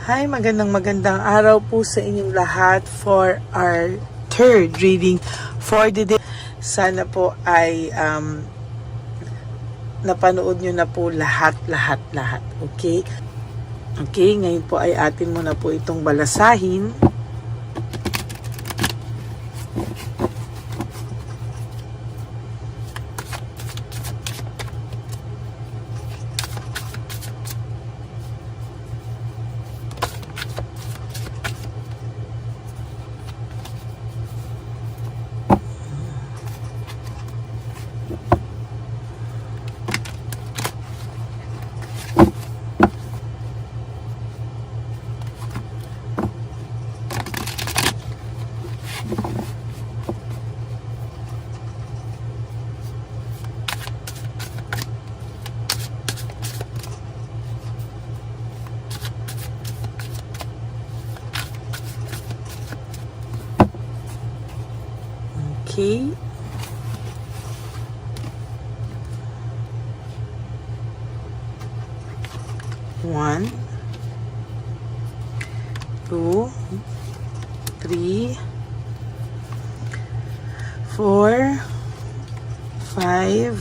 Hi, magandang araw po sa inyong lahat for our third reading for the day. Sana po ay napanood nyo na po lahat. Okay? Okay, ngayon po ay atin muna po itong balasahin. Okay. One, two, three, 4, 5,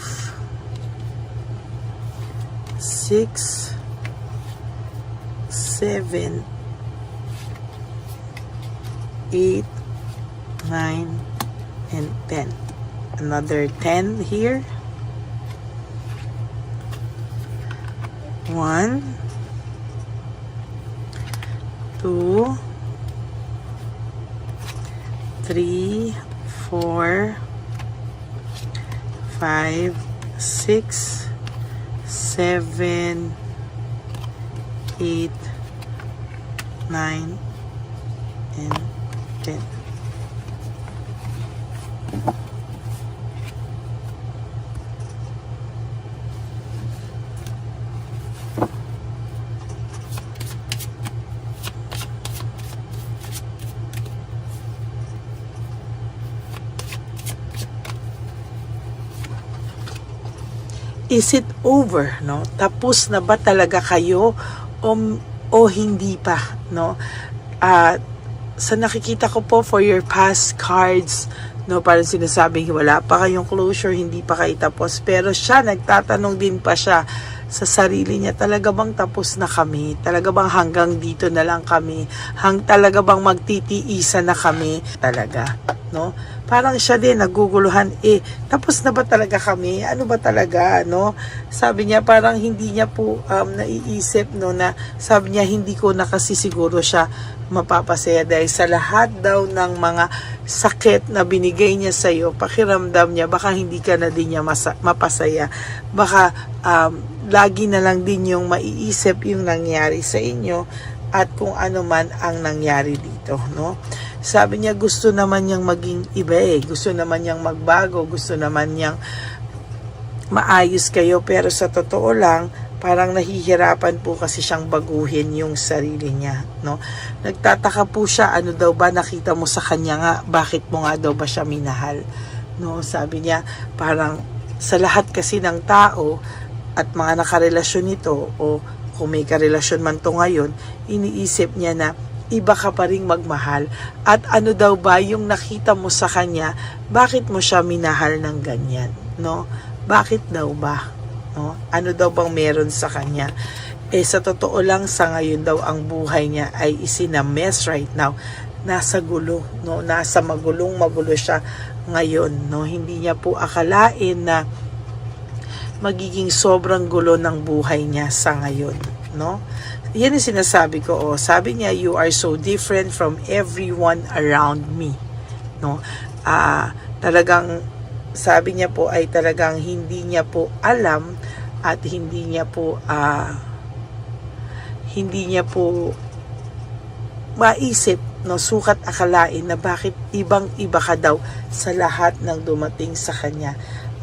6, 7, 8, 9, and 10. Another 10 here. 1, 2, 3, 4, 5, 6, 7, 8, 9, and 10. Is it over, no? Tapos na ba talaga kayo o hindi pa, no? Sa nakikita ko po for your past cards, no, parang sinasabing wala pa kayong closure, hindi pa kayo tapos, pero siya nagtatanong din pa siya sa sarili niya, talaga bang tapos na kami? Talaga bang hanggang dito na lang kami? Talaga bang magtitiisan na kami? Talaga, no? Parang siya din naguguluhan, tapos na ba talaga kami? Ano ba talaga, no? Sabi niya parang hindi niya po naiisip, no, na sabi niya hindi ko na kasi siguro siya mapapasaya dahil sa lahat daw ng mga sakit na binigay niya sa iyo, pakiramdam niya baka hindi ka na din niya mapasaya. Baka lagi na lang din yung maiisip yung nangyari sa inyo at kung ano man ang nangyari dito, no? Sabi niya gusto naman niyang maging iba, gusto naman niyang magbago, gusto naman niyang maayos kayo, pero sa totoo lang parang nahihirapan po kasi siyang baguhin yung sarili niya, no? Nagtataka po siya, ano daw ba nakita mo sa kanya nga, bakit mo nga daw ba siya minahal, no? Sabi niya parang sa lahat kasi ng tao at mga nakarelasyon nito, o kung may karelasyon man to ngayon, iniisip niya na iba ka pa ring magmahal, at ano daw ba yung nakita mo sa kanya, bakit mo siya minahal ng ganyan, no? Bakit daw ba, no? Ano daw bang meron sa kanya? Sa totoo lang, sa ngayon daw ang buhay niya ay isinames right now. Nasa gulo, no? Nasa magulo siya ngayon, no? Hindi niya po akalain na magiging sobrang gulo ng buhay niya sa ngayon, no? Yan yung sinasabi ko, sabi niya, you are so different from everyone around me, no? Talagang sabi niya po ay talagang hindi niya po alam at hindi niya po maisip, no, sukat akalain na bakit ibang-iba ka daw sa lahat ng dumating sa kanya.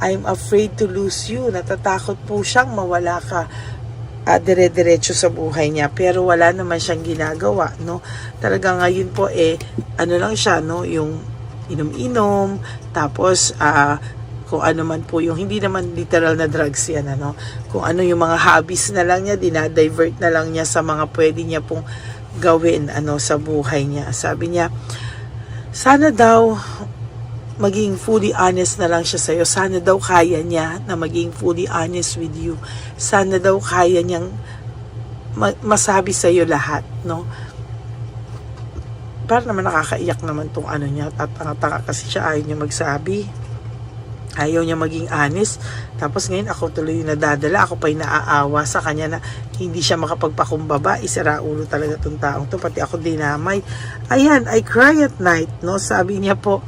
I'm afraid to lose you. Natatakot po siyang mawala ka. Dire-diretso sa buhay niya, pero wala naman siyang ginagawa, no? Talaga ngayon po ano lang siya, no, yung inom-inom, tapos kung ano man po yung, hindi naman literal na drugs yan, ano, kung ano yung mga hobbies na lang niya, dinadivert na lang niya sa mga pwede niya pong gawin sa buhay niya. Sabi niya, sana daw maging fully honest na lang siya sa'yo. Sana daw kaya niya na maging fully honest with you. Sana daw kaya niyang masabi sa'yo lahat, no? Para naman nakakaiyak naman tong niya. Tatanga-tanga kasi siya, ayaw niya magsabi. Ayaw niya maging honest. Tapos ngayon ako tuloy yung nadadala. Ako pa yung naaawa sa kanya na hindi siya makapagpakumbaba. Isara ulo talaga tong taong to. Pati ako dinamay. Ayan, I cry at night, no? Sabi niya po,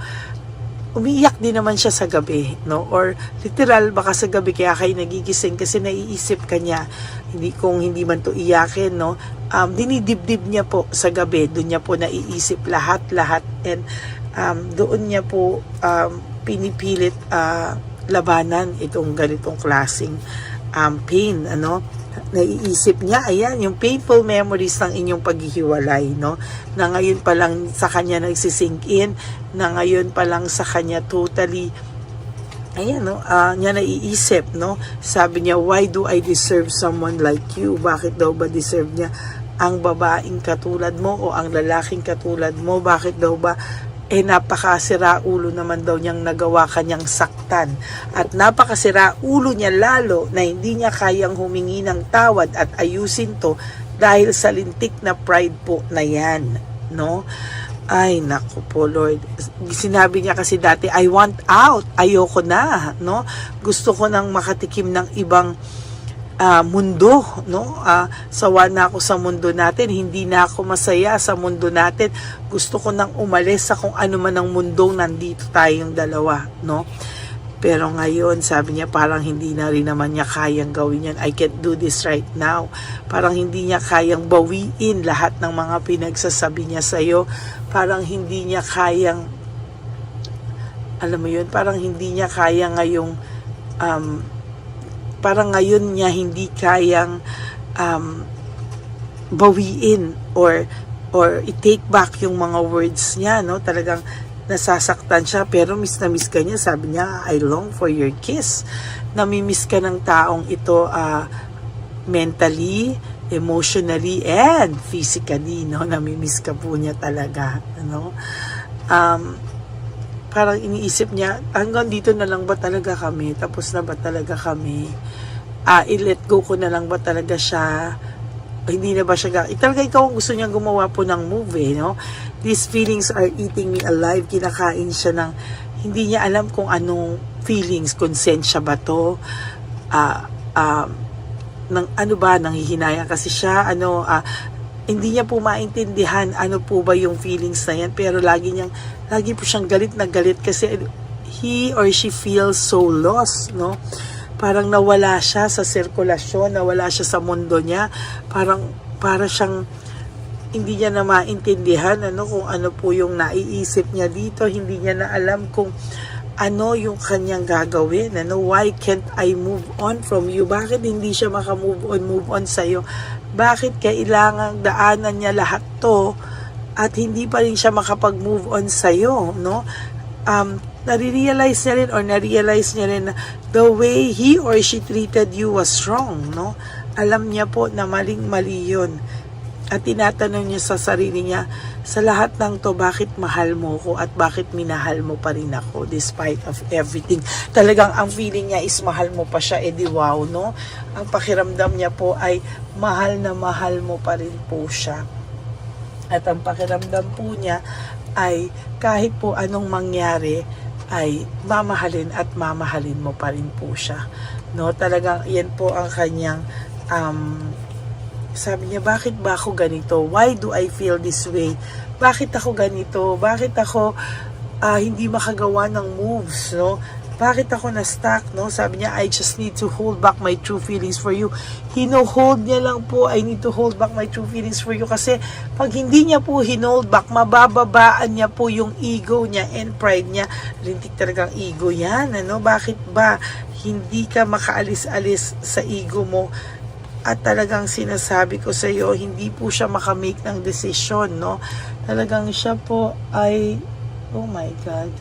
umiiyak din naman siya sa gabi, no? Or literal, baka sa gabi kaya kayo nagigising kasi naiisip ka niya. Kung hindi man to iyakin, no? Dinidibdib niya po sa gabi. Doon niya po naiisip lahat. And doon niya po pinipilit labanan itong ganitong klaseng pain, naiisip niya, ayan, yung painful memories ng inyong paghihiwalay, no? Na ngayon pa lang sa kanya nagsisink in, na ngayon pa lang sa kanya totally, ayan, no? Niya naiisip, no? Sabi niya, why do I deserve someone like you? Bakit daw ba deserve niya ang babaeng katulad mo o ang lalaking katulad mo? Bakit daw ba napakasira ulo naman daw niyang nagawa kanyang saktan. At napakasira ulo niya lalo na hindi niya kayang humingi ng tawad at ayusin to dahil sa lintik na pride po na yan, no? Ay, naku po, Lord. Sinabi niya kasi dati, I want out. Ayoko na, no? Gusto ko nang makatikim ng ibang mundo, no? Sawa na ako sa mundo natin, hindi na ako masaya sa mundo natin. Gusto ko nang umalis sa kung ano man ang mundong nandito tayong dalawa, no? Pero ngayon, sabi niya, parang hindi na rin naman niya kayang gawin yan. I can't do this right now. Parang hindi niya kayang bawiin lahat ng mga pinagsasabi niya sa'yo. Parang hindi niya kayang, alam mo yun, parang hindi niya kaya ngayong parang ngayon niya hindi kayang bawiin or i-take back yung mga words niya, no? Talagang nasasaktan siya, pero miss na miss ka niya. Sabi niya, I long for your kiss. Namimiss ka ng taong ito mentally, emotionally, and physically, no? Namimiss ka po niya talaga, no? Parang iniisip niya, hanggang dito na lang ba talaga kami? Tapos na ba talaga kami? I-let go ko na lang ba talaga siya? Hindi na ba siya talaga ikaw ang gusto niyang gumawa po ng movie, no? These feelings are eating me alive. Kinakain siya ng, hindi niya alam kung anong feelings, konsensya ba to? Ng ano ba, nanghihinayang kasi siya, hindi niya po maintindihan ano po ba yung feelings na yan, pero lagi po siyang galit na galit kasi he or she feels so lost, no? Parang nawala siya sa sirkulasyon, nawala siya sa mundo niya, para siyang hindi niya na maintindihan kung ano po yung naiisip niya dito, hindi niya na alam kung ano yung kanyang gagawin, why can't I move on from you? Bakit hindi siya move on sa'yo? Bakit kailangang daanan niya lahat to at hindi pa rin siya makapag-move on sa'yo, no? Nare-realize niya rin na the way he or she treated you was wrong, no? Alam niya po na maling-mali yun. At tinatanong niya sa sarili niya, sa lahat ng to, bakit mahal mo ko at bakit minahal mo pa rin ako despite of everything? Talagang ang feeling niya is mahal mo pa siya, edi wow, no? Ang pakiramdam niya po ay mahal na mahal mo pa rin po siya. At ang pakiramdam po niya ay kahit po anong mangyari, ay mamahalin at mamahalin mo pa rin po siya, no? Talagang yan po ang kanyang sabi niya, bakit ba ako ganito? Why do I feel this way? Bakit ako ganito? Bakit ako hindi makagawa ng moves, no? Bakit ako na-stuck, no? Sabi niya, I just need to hold back my true feelings for you. Hino-hold niya lang po, I need to hold back my true feelings for you. Kasi pag hindi niya po hinold back, mabababaan niya po yung ego niya and pride niya. Lintik talagang ego yan, Bakit ba hindi ka makaalis-alis sa ego mo? At talagang sinasabi ko sa iyo, hindi po siya makamake ng desisyon, no? Talagang siya po ay, oh my God,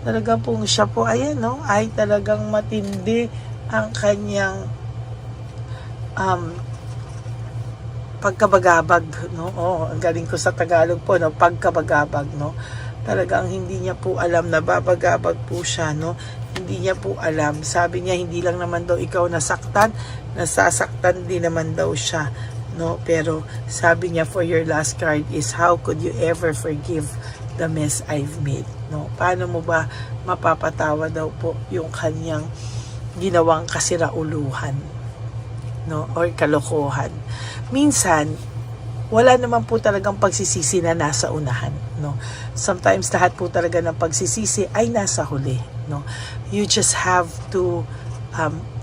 talaga pong siya po, ayan, no? Ay talagang matindi ang kanyang pagkabagabag, no? Oh, ang galing ko sa Tagalog po, no? Pagkabagabag, no? Talagang hindi niya po alam na babagabag po siya, no? Hindi niya po alam. Sabi niya, hindi lang naman daw ikaw nasaktan, nasasaktan din naman daw siya, no? Pero sabi niya, for your last card is, how could you ever forgive the mess I've made, no? Paano mo ba mapapatawa daw po yung kanyang ginawang kasirauluhan, no? Or kalokohan. Minsan, wala naman po talagang pagsisisi na nasa unahan, no? Sometimes lahat po talaga ng pagsisisi ay nasa huli, no? You just have to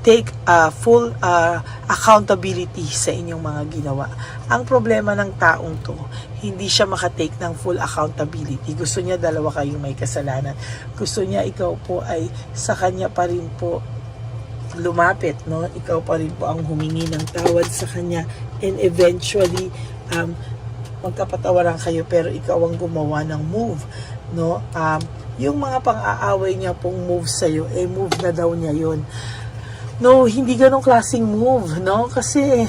take full accountability sa inyong mga ginawa. Ang problema ng taong to, hindi siya makatake ng full accountability. Gusto niya dalawa kayong may kasalanan. Gusto niya ikaw po ay sa kanya pa rin po lumapit, no? Ikaw pa rin po ang humingi ng tawad sa kanya, and eventually magkapatawaran kayo, pero ikaw ang gumawa ng move, no? Yung mga pang-aaway niya pong move sa'yo, move na daw niya yun. No, hindi ganong klaseng move, no? Kasi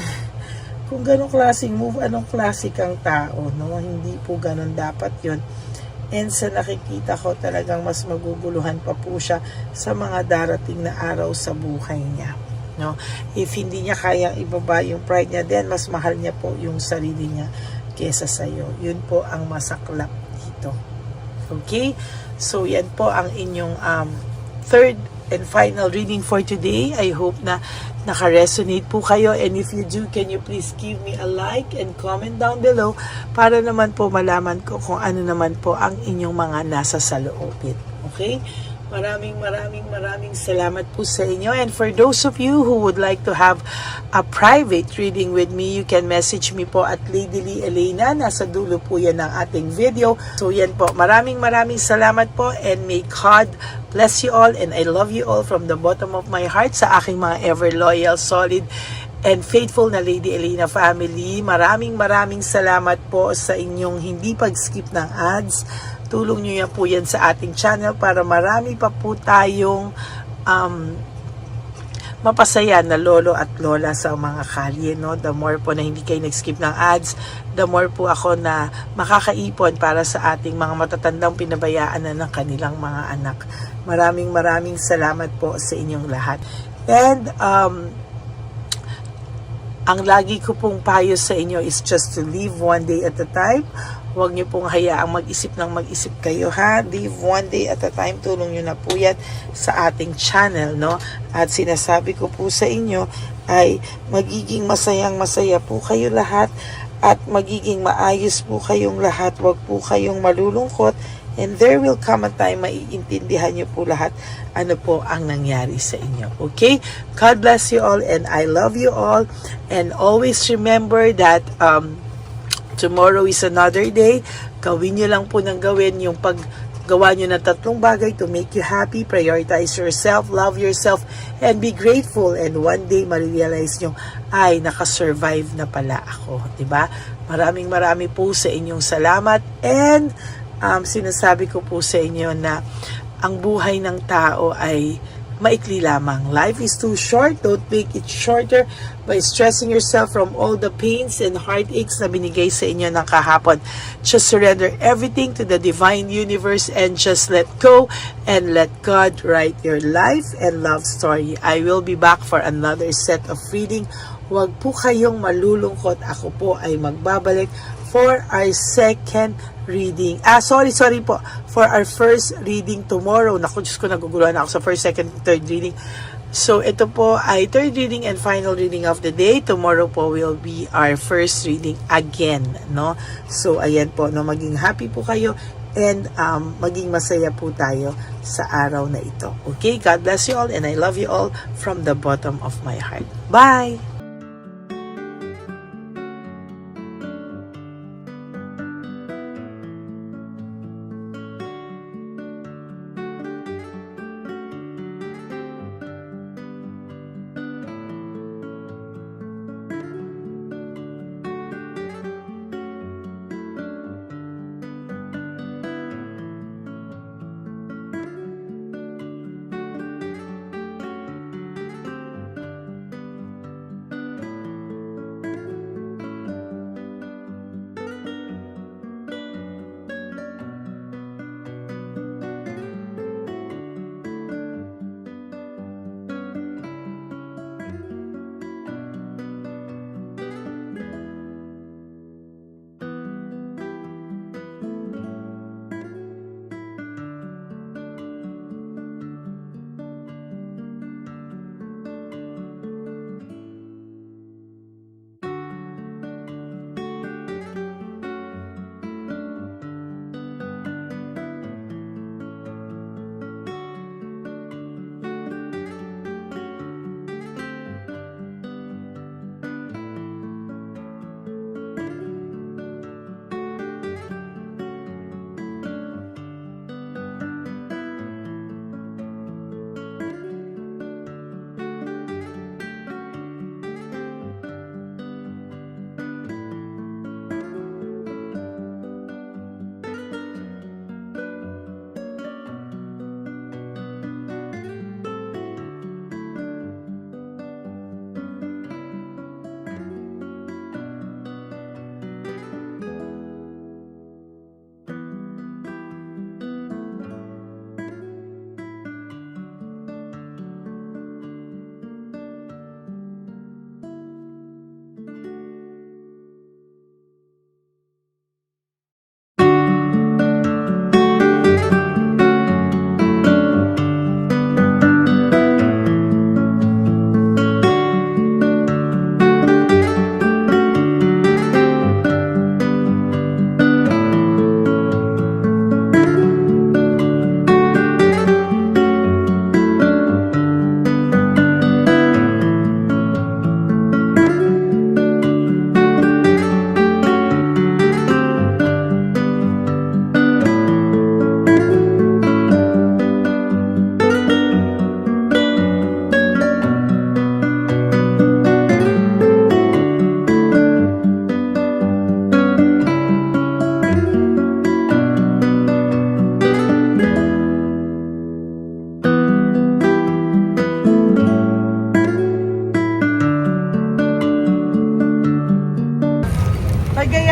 kung ganong klaseng move, anong klase kang tao, no? Hindi po ganon dapat yun. And sa nakikita ko, talagang mas maguguluhan pa po siya sa mga darating na araw sa buhay niya, no? If hindi niya kayang ibaba yung pride niya, then mas mahal niya po yung sarili niya kesa sa'yo. Yun po ang masaklap dito. Okay? So, yan po ang inyong third and final reading for today. I hope na naka-resonate po kayo, and if you do, can you please give me a like and comment down below para naman po malaman ko kung ano naman po ang inyong mga nasa saloobin. Okay? Maraming salamat po sa inyo. And for those of you who would like to have a private reading with me, you can message me po at Lady Lee Elena. Nasa dulo po yan ng ating video. So yan po. Maraming salamat po, and may God bless you all, and I love you all from the bottom of my heart sa aking mga ever loyal, solid, and faithful na Lady Elena family. Maraming salamat po sa inyong hindi pag-skip ng ads. Tulong nyo yan po yan sa ating channel para marami pa po tayong mapasaya na lolo at lola sa mga kalye, no? The more po na hindi kayo nag-skip ng ads, the more po ako na makakaipon para sa ating mga matatandang pinabayaan na ng kanilang mga anak. Maraming salamat po sa inyong lahat. And ang lagi ko pong payo sa inyo is just to live one day at a time. Huwag niyo pong hayaang mag-isip kayo, ha? Live one day at a time. Tulong niyo na po yan sa ating channel, no? At sinasabi ko po sa inyo ay magiging masaya po kayo lahat, at magiging maayos po kayong lahat. Huwag po kayong malulungkot, and there will come a time maiintindihan niyo po lahat ano po ang nangyari sa inyo. Okay? God bless you all, and I love you all. And always remember that tomorrow is another day. Gawin nyo lang po ng gawin yung paggawa nyo ng 3 bagay to make you happy. Prioritize yourself, love yourself, and be grateful. And one day, marirealize nyo, ay, nakasurvive na pala ako. Diba? Maraming po sa inyong salamat. And sinasabi ko po sa inyo na ang buhay ng tao ay maikli lamang. Life is too short. Don't make it shorter by stressing yourself from all the pains and heartaches na binigay sa inyo ng kahapon. Just surrender everything to the divine universe and just let go and let God write your life and love story. I will be back for another set of reading. Huwag po kayong malulungkot. Ako po ay magbabalik for our second reading. Sorry po. For our first reading tomorrow. Naku, Diyos ko, naguguluhan ako sa first, second, third reading. So, ito po ay third reading and final reading of the day. Tomorrow po will be our first reading again, no? So, ayan po, no? Maging happy po kayo, and maging masaya po tayo sa araw na ito. Okay? God bless you all, and I love you all from the bottom of my heart. Bye!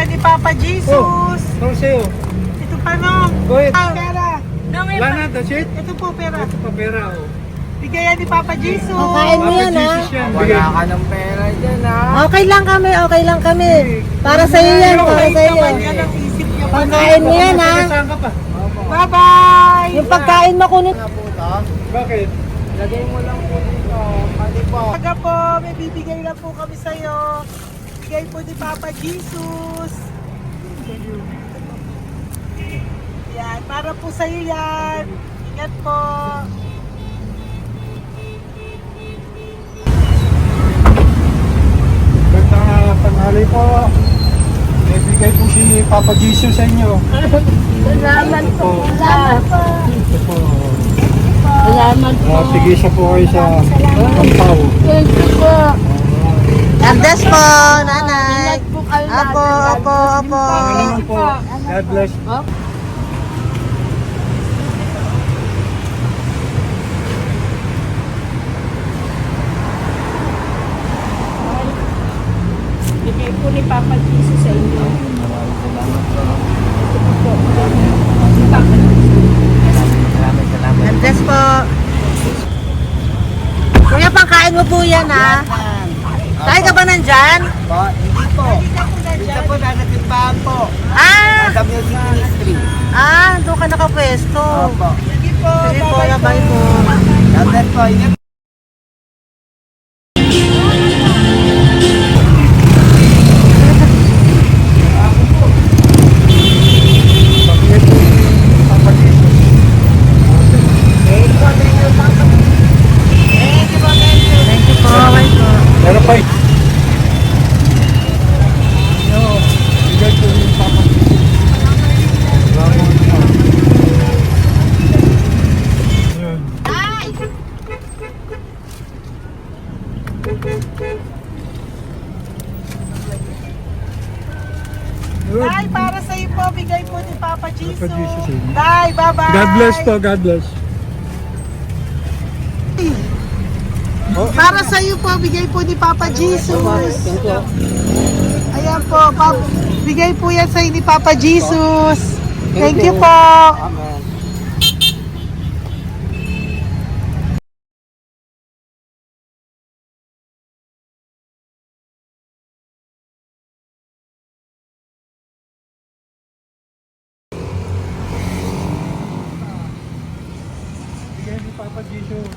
yan ni Papa Jesus. Ito sa'yo. Ito pa no. Go ahead. Pera. Wala na, that's it? Ito po pera. Ito pa pera, oh. Bigay yan ni Papa Jesus. Kain mo yan, ha? Jesus yan. Wala ka ng Okay lang kami, okay lang kami. Para sa iyo yan, para sa iyo. naman yan ang isip niya. Pagkain mo yan, ha? Saan ka pa? Bye-bye. Yung pagkain mo kunit. Bakit? Taga po, may bibigay lang po kami sa'yo. Bigay po ni Papa Jesus. Yan, para po sa'yo yan. Ingat po. Ganda tanghali po. May bigay po si Papa Jesus sa inyo. Salamat po. Salamat po. Ito po. Salamat po. Tigisa po kayo sa Pampaw. Thank you po. God bless po, nanay. Apo, apo, apo. Salamat po. God bless. Bigay po ni Papa Jesus sa inyo. God bless po. Kuya, pangkain mo po yan, ha? Tayo ka ba nandyan? Hindi po. Dito po nanatimbahan po. Ah! Sa music ministry. Doon ka nakapwesto. Opo. Sige po, Sige po, bye-bye labay po. Dapat po, ingat. Thank you po, bye po. Meron pa eh. Bigay po yung Papa Jesus. Salamat po. Yun. Good. Day, para sa'yo po. Bigay po ni Papa Jesus. Papa Jesus, eh. Day, bye-bye. God bless po, God bless. Para sa iyo po, bigay po ni Papa Jesus. Ayan po, bigay po yan sa ni Papa Jesus. Thank you po. Amen. Bigay ni Papa Jesus.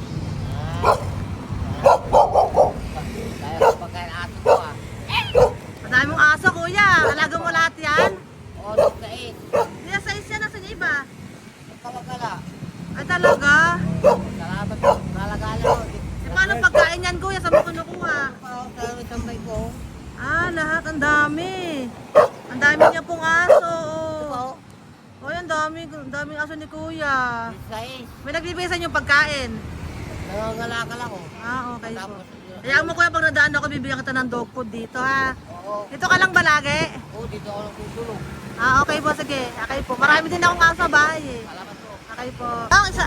Kaya pagkain ato ko ah. Madami mong aso, kuya. Alaga mo lahat yan? Oras na eh. Hindi na size yan, nasa iba. Kalagala. Ay talaga? Salamat po. Kalagala ko. E paano pagkain yan, kuya? Saan mo kinukuha? Sa tambay ko. Lahat. Ang dami. Ang dami niya pong aso. Oo. Oy, ang daming aso ni kuya. Sais. May nagbibigay sa inyo pagkain. Nangangalakal ako. Okay po. Tapos, Kaya mo kuya, pag nadaan ako, bibigyan kita ng dog food dito, ha? oo. Dito ka lang ba lagi? Oo, dito ako nagtutulog. Okay po, sige. Okay po. Marami din akong aso sa bahay, eh. Salamat po. Okay po. Isa.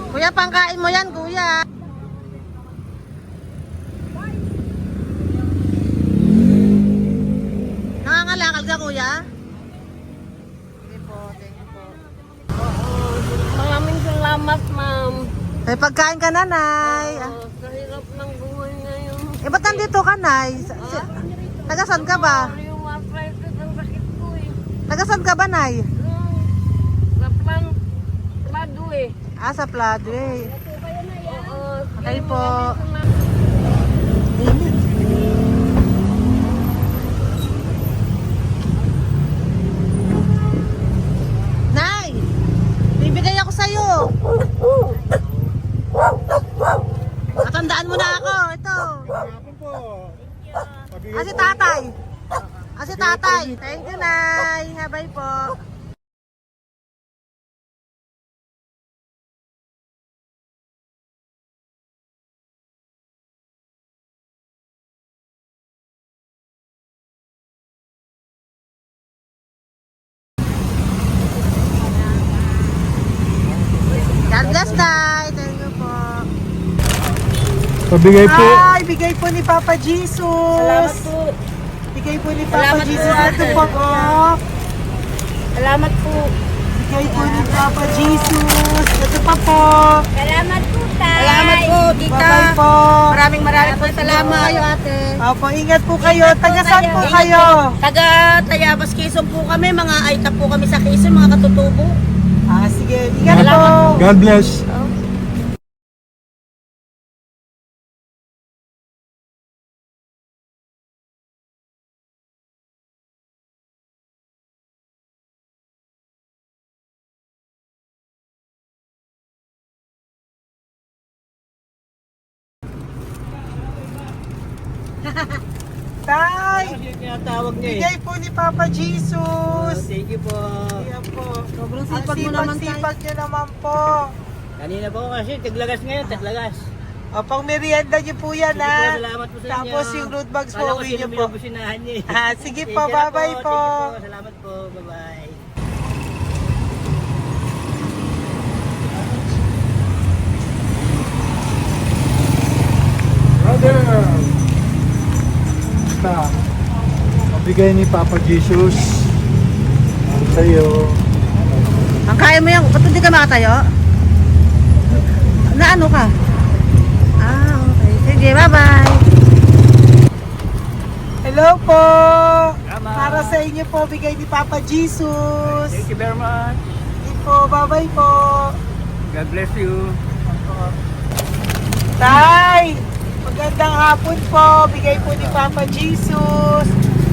Kuya, pangkain mo yan, kuya. Nangangalakal ka, kuya? Sige po, thank you po. Maraming salamat, ma'am. May pagkain ka, nanay. Sa hirap ng buhay ngayon. Ba't nandito ka, nay? Tagasan ka ba? Yung arthritis ang sakit ko eh. Tagasan ka ba, nay? Sa plado eh. Sa Pladway. Oo. Okay po. Nay! Bibigay ako sa'yo. Matandaan mo na ako. Ito. Hapon po. Si tatay. Si tatay. Thank you, Nay. Habay po. God bless, Tay. Thank you po. Pabigay po. Ay, bigay po ni Papa Jesus. Salamat po. Bigay po ni Papa Salamat po, Jesus. Ito ate. po po. Salamat po. Bigay po ni Papa Jesus. Ito pa po. Salamat po, tay. Salamat po, tita. Bye-bye po. Maraming po salamat. Kayo, ate. Opo, ingat po kayo. Taga saan po Ingat kayo? po. Taga Tayabas, Quezon po kami. Mga aita po kami sa Quezon, mga katutubo. Sige. Ingat po. God bless. Tay, Tinatawag niya bigay po ni Papa Jesus. Thank you po. Ayan po. Sobrang Ang sipag mo naman, tay. sipag niyo naman po. Kanina po kasi taglagas ngayon, taglagas. O, pang merienda niyo po yan, Sige po, ha? salamat po sa inyo. Tapos yung road bags po, Kala ko uwi sino niyo po. binubusinahan niya eh. Sige Sige po, na bye-bye po. Sige po, salamat po. Bye-bye. Brother! Basta, mabigay ni Papa Jesus ang sa'yo. Ang kaya mo yan. Ba't hindi ka makatayo? Na ano ka? Okay. Sige, bye-bye. Hello po. Tama. Para sa inyo po, bigay ni Papa Jesus. Thank you very much. Sige po, bye-bye po. God bless you. Tay, magandang hapon po. Bigay po ni Papa Jesus.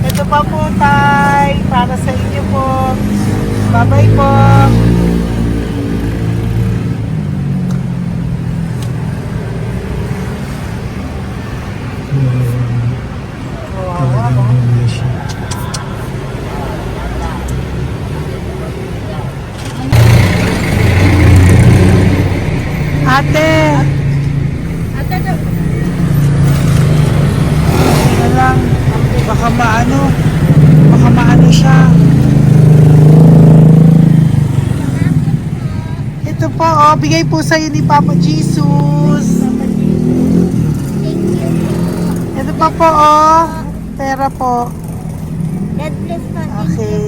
Ito pa po, Tay. Para sa inyo po. Bye-bye po. Ate. Na lang. Baka maano siya. Ito po, bigay po sa'yo ni Papa Jesus. Ito pa po, pera po. God bless po. Okay.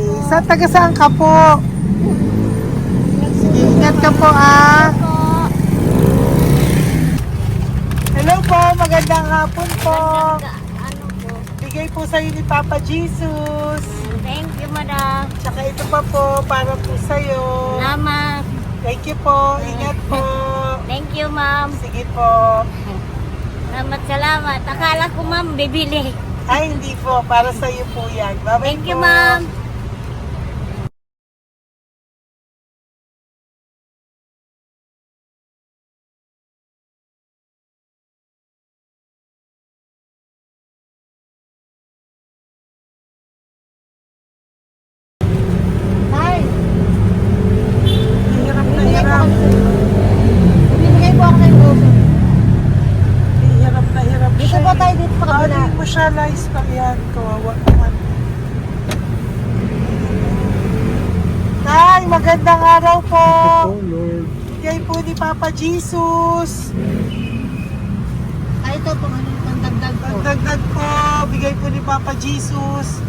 Taga saan ka po? Sige, ingat ka po, Hello po, magandang hapon po. Ano po? Bigay po sa'yo ni Papa Jesus. Thank you, madam. Tsaka ito pa po, para po sa'yo. Salamat. Thank you po, ingat po. Thank you, ma'am. Sige po. Salamat. Akala ko, ma'am, bibili. Ay, hindi po, para sa'yo po yan. Bye-bye Thank you, po. ma'am. Hirap na hirap. Bibigay po ako ng goso. Hirap na hirap Dito siya. po tayo, dito pa kabila. Hindi mo siya lies pa yan. Kawawa naman. Tay, magandang araw po. Oh Lord. Bigay po ni Papa Jesus. Ay, ito po, ano, pantagdag po. Dagdag po. Bigay po ni Papa Jesus.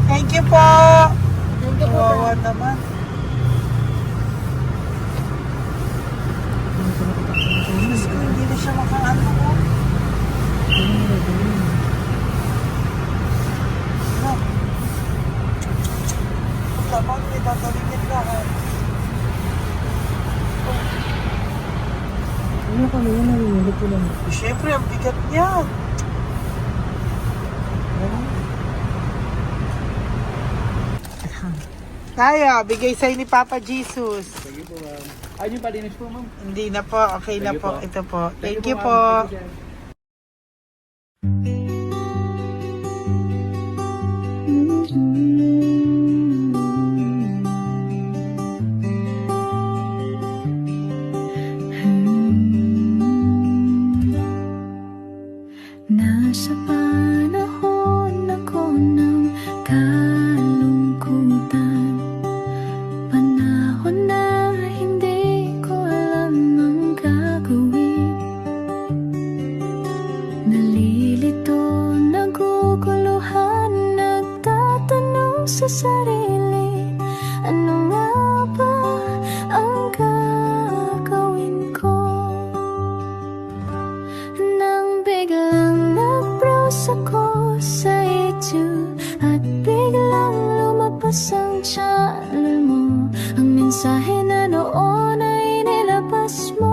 Thank you po. Thank you po. Kawawa naman. Diyos ko, hindi na siya makaano ko. Ano? Tama, may tataligin lahat. Ano kami yan? Narinig ko lang. Siyempre, ang bigat niya. Kaya, bigay sa'yo ni Papa Jesus. Sige po, ma'am. Ayun yung palinis po, ma'am. Hindi na po, okay na Thank you po. po. Ito po. Thank you ma'am. po. Thank you, sir. Nasa panahon ako ng kalungkutan, panahon na hindi ko alam ang gagawin. tanong sa sarili, ano nga ba ang gagawin ko? Nang biglang nag-browse ako sa YouTube at biglang lumabas ang channel mo, ang mensahe na noon ay nilabas mo.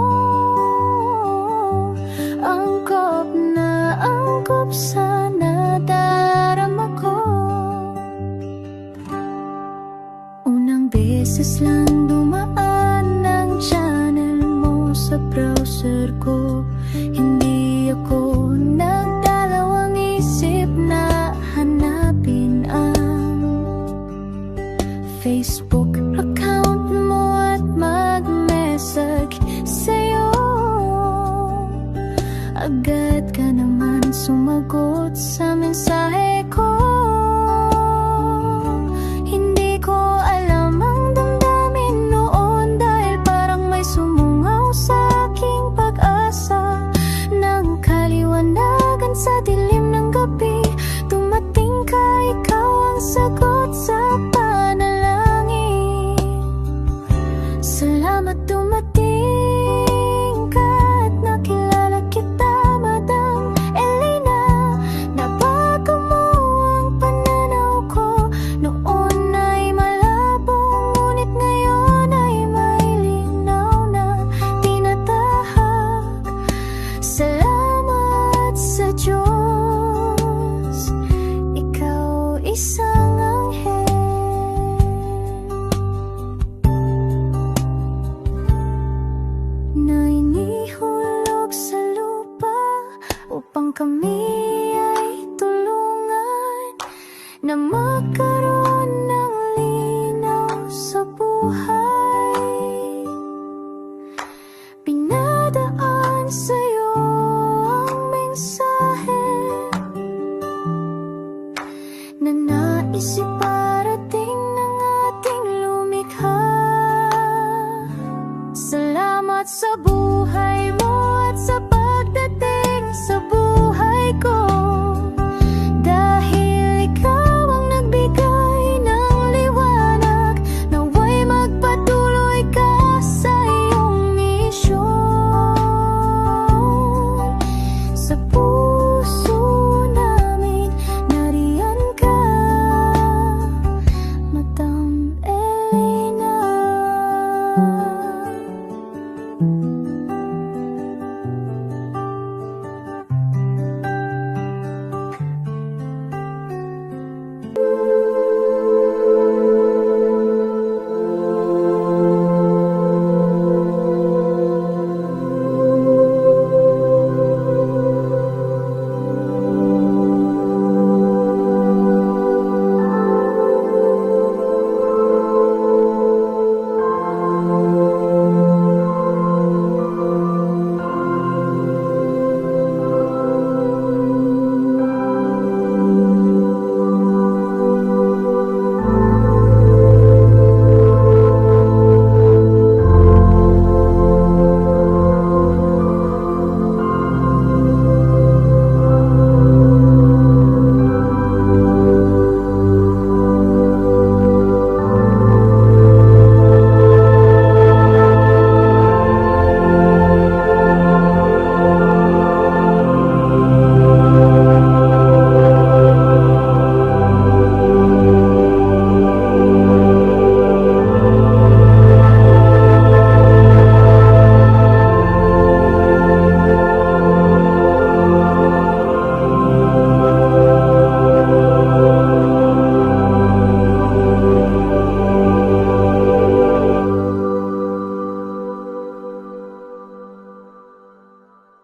Angkop sa nadarama ko. Unang beses lang dumaan ang channel mo sa browser ko. Hindi ako nagdalawang isip na hanapin ang Facebook account mo at mag-message sa'yo. Agad ka naman sumagot sa mensahe ko. Hindi ko alam ang damdamin noon, dahil parang may sumungaw sa aking pag-asa. Nang kaliwanagan sa dilim ng gabi, dumating ka, ikaw ang sagot sa panalangin. Salamat dumating ka at nakilala kita, Madam Elena. Nabago mo ang pananaw ko. Noon ay malabo, ngunit ngayon ay may linaw na tinatahak. Salamat sa Diyos, ikaw isang anghel na inihulog sa lupa upang kami ay tulungan na magkaroon